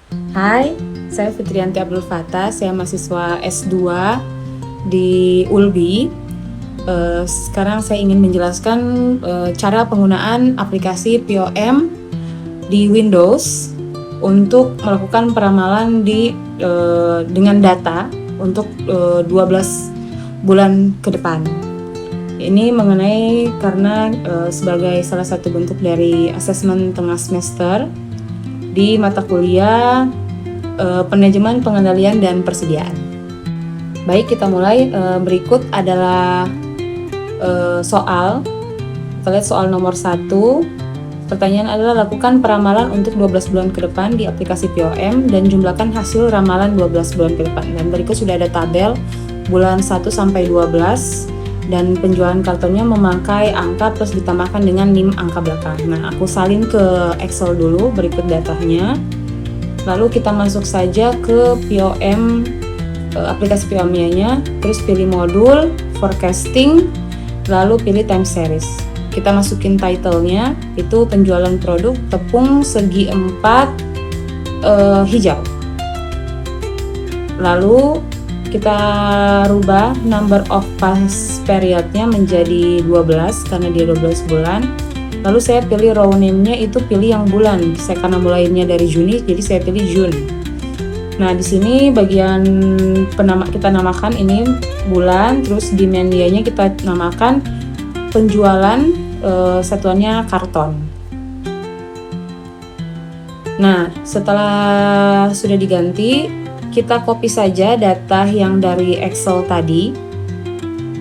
Hai, saya Fitriyanti Abdul Fattah, saya mahasiswa S2 di ULBI. Sekarang saya ingin menjelaskan cara penggunaan aplikasi POM di Windows untuk melakukan peramalan dengan data untuk 12 bulan ke depan. Ini mengenai karena sebagai salah satu bentuk dari asesmen tengah semester di mata kuliah Manajemen Pengendalian dan Persediaan. Baik, kita mulai. Berikut adalah soal. Kita lihat soal nomor 1. Pertanyaan adalah lakukan peramalan untuk 12 bulan ke depan di aplikasi POM dan jumlahkan hasil ramalan 12 bulan ke depan. Dan berikut sudah ada tabel bulan 1 sampai 12 dan penjualan kartonnya memakai angka plus ditambahkan dengan NIM angka belakang. Nah, aku salin ke Excel dulu berikut datanya. Lalu kita masuk saja ke POM, aplikasi POM-nya, terus pilih modul, forecasting, lalu pilih time series. Kita masukin title-nya, itu penjualan produk tepung segi 4 hijau. Lalu kita rubah number of pass period-nya menjadi 12 karena dia 12 bulan. Lalu saya pilih row name-nya itu pilih yang bulan. Saya karena mulainya dari Juni, jadi saya pilih June. Nah, di sini bagian kita namakan ini bulan, terus di media-nya kita namakan penjualan, satuannya karton. Nah, setelah sudah diganti, kita copy saja data yang dari Excel tadi.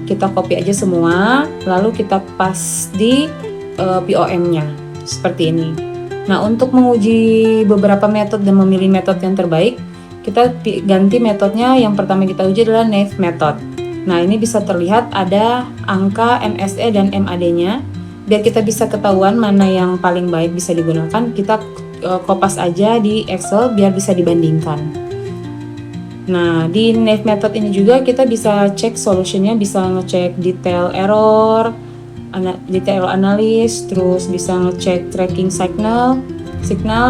Kita copy aja semua, lalu kita paste di POM-nya seperti ini. Nah, untuk menguji beberapa metode dan memilih metode yang terbaik, kita ganti metodenya. Yang pertama kita uji adalah naive method. Nah, ini bisa terlihat ada angka MSE dan MAD-nya. Biar kita bisa ketahuan mana yang paling baik bisa digunakan, kita kopas aja di Excel biar bisa dibandingkan. Nah, di naive method ini juga kita bisa cek solutionnya, bisa ngecek detail error, detail analis, terus bisa ngecek tracking signal,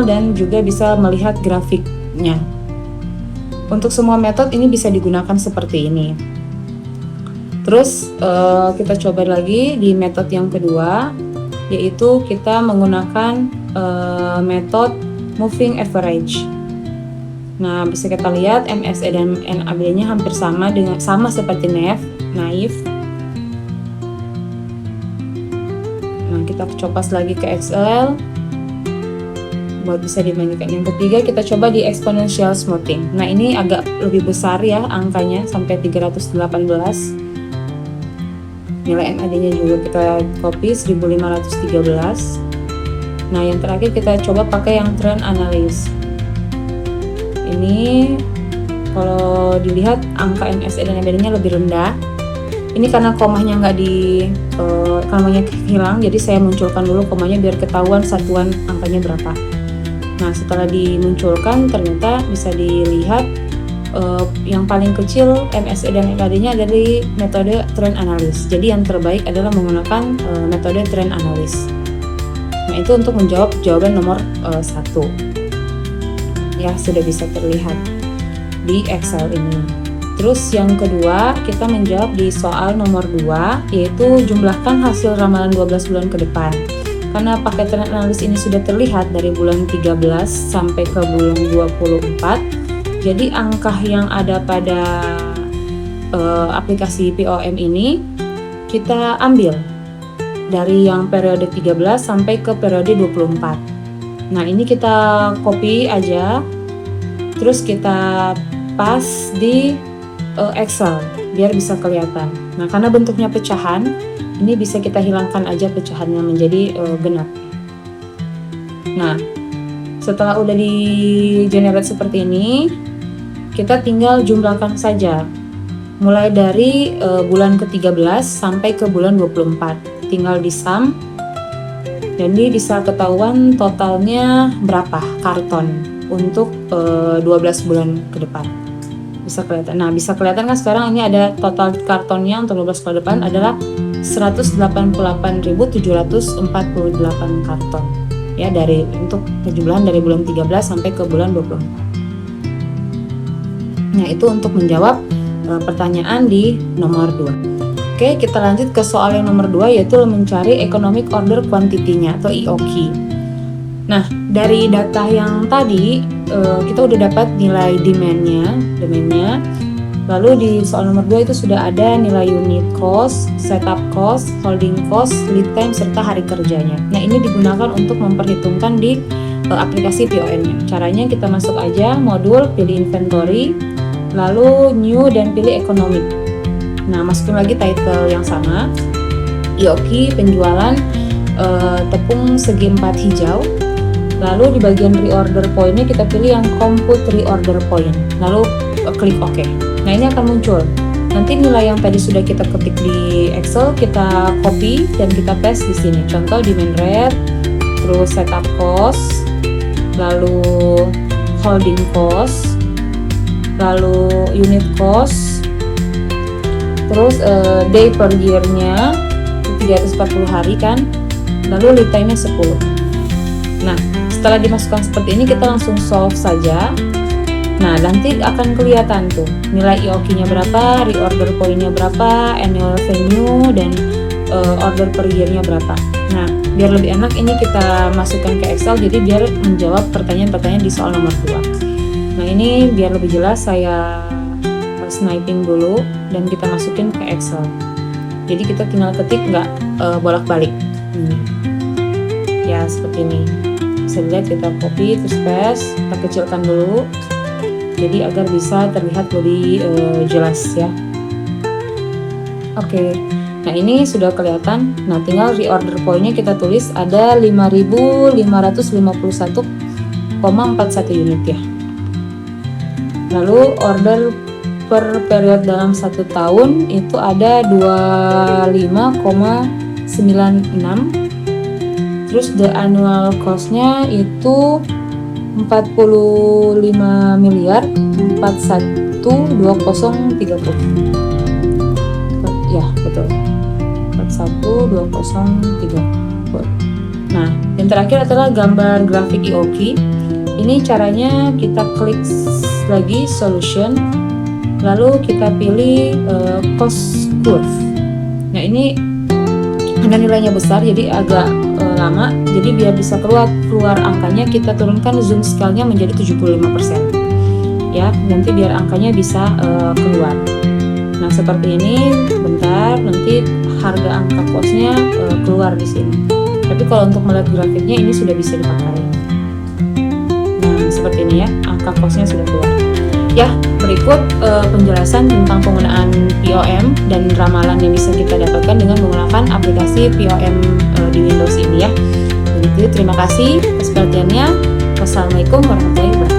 dan juga bisa melihat grafiknya. Untuk semua metode ini bisa digunakan seperti ini. Terus kita coba lagi di metode yang kedua, yaitu kita menggunakan metode moving average. Nah, bisa kita lihat MSE dan NAB-nya hampir sama seperti naive. Nah, kita copas lagi ke Excel buat bisa dibandingkan. Yang ketiga kita coba di exponential smoothing. Nah, ini agak lebih besar ya angkanya sampai 318. Nilai NAD-nya juga kita copy 1513. Nah, yang terakhir kita coba pakai yang trend analysis. Ini kalau dilihat angka MSE dan MAD-nya lebih rendah. Ini karena komanya komanya hilang, jadi saya munculkan dulu komanya biar ketahuan satuan angkanya berapa. Nah, setelah dimunculkan ternyata bisa dilihat yang paling kecil MSE dan MAD-nya dari metode trend analysis. Jadi yang terbaik adalah menggunakan metode trend analysis. Nah, itu untuk menjawab jawaban nomor 1. Ya, sudah bisa terlihat di Excel ini. Terus yang kedua, kita menjawab di soal nomor 2, yaitu jumlahkan hasil ramalan 12 bulan ke depan. Karena pakai trend analysis ini sudah terlihat dari bulan 13 sampai ke bulan 24, jadi angka yang ada pada aplikasi POM ini kita ambil dari yang periode 13 sampai ke periode 24. Nah, ini kita copy aja, terus kita paste di Excel biar bisa kelihatan. Nah, karena bentuknya pecahan, ini bisa kita hilangkan aja pecahannya menjadi genap. Nah, setelah udah di generate seperti ini, kita tinggal jumlahkan saja. Mulai dari bulan ke-13 sampai ke bulan 24. Tinggal di sum. Jadi bisa ketahuan totalnya berapa karton untuk 12 bulan ke depan. Bisa kelihatan. Nah, bisa kelihatan kan sekarang ini ada total kartonnya untuk 12 bulan depan adalah 188.748 karton. Ya, untuk penjumlahan dari bulan 13 sampai ke bulan 24. Nah, itu untuk menjawab pertanyaan di nomor 2. Oke, kita lanjut ke soal yang nomor 2, yaitu mencari Economic Order Quantity-nya atau EOQ. Nah, dari data yang tadi kita udah dapat nilai demand-nya. Lalu di soal nomor 2 itu sudah ada nilai unit cost, setup cost, holding cost, lead time, serta hari kerjanya. Nah, ini digunakan untuk memperhitungkan di aplikasi POM-nya. Caranya kita masuk aja modul, pilih inventory, lalu new dan pilih economic. Nah, masukin lagi title yang sama, EOQ penjualan tepung segi 4 hijau. Lalu di bagian reorder point-nya kita pilih yang compute reorder point. Lalu klik OK. Nah, ini akan muncul. Nanti nilai yang tadi sudah kita ketik di Excel kita copy dan kita paste di sini. Contoh demand rate, terus setup cost, lalu holding cost, lalu unit cost, terus day per year-nya 340 hari kan, lalu lead time-nya 10. Nah, setelah dimasukkan seperti ini kita langsung solve saja. Nah, nanti akan kelihatan tuh nilai EOQ-nya berapa, reorder point-nya berapa, annual revenue, dan order per year-nya berapa. Nah, biar lebih enak ini kita masukkan ke Excel, jadi biar menjawab pertanyaan-pertanyaan di soal nomor 2. Nah, ini biar lebih jelas saya sniping dulu dan kita masukin ke Excel. Jadi kita tinggal ketik, nggak bolak-balik. Ya, seperti ini. Bisa dilihat, kita copy terus paste, kita kecilkan dulu. Jadi agar bisa terlihat lebih jelas ya. Oke. Nah, ini sudah kelihatan. Nah, tinggal reorder point-nya kita tulis ada 5.551,41 unit ya. Lalu order per periode dalam 1 tahun itu ada 25,96. Terus the annual cost-nya itu 45.412030. Ya, betul. 412030. Nah, yang terakhir adalah gambar grafik EOQ. Ini caranya kita klik lagi solution, lalu kita pilih cost curve. Nah, ini ada nilainya besar jadi agak lama, jadi biar bisa keluar angkanya kita turunkan zoom scale-nya menjadi 75% ya, nanti biar angkanya bisa keluar. Nah, seperti ini. Bentar, nanti harga angka cost-nya keluar di sini. Tapi kalau untuk melihat grafiknya ini sudah bisa dipakai. Nah, seperti ini ya, angka cost-nya sudah keluar. Ya, berikut penjelasan tentang penggunaan POM dan ramalan yang bisa kita dapatkan dengan menggunakan aplikasi POM di Windows ini ya. Jadi terima kasih atas perhatiannya. Wassalamualaikum warahmatullahi wabarakatuh.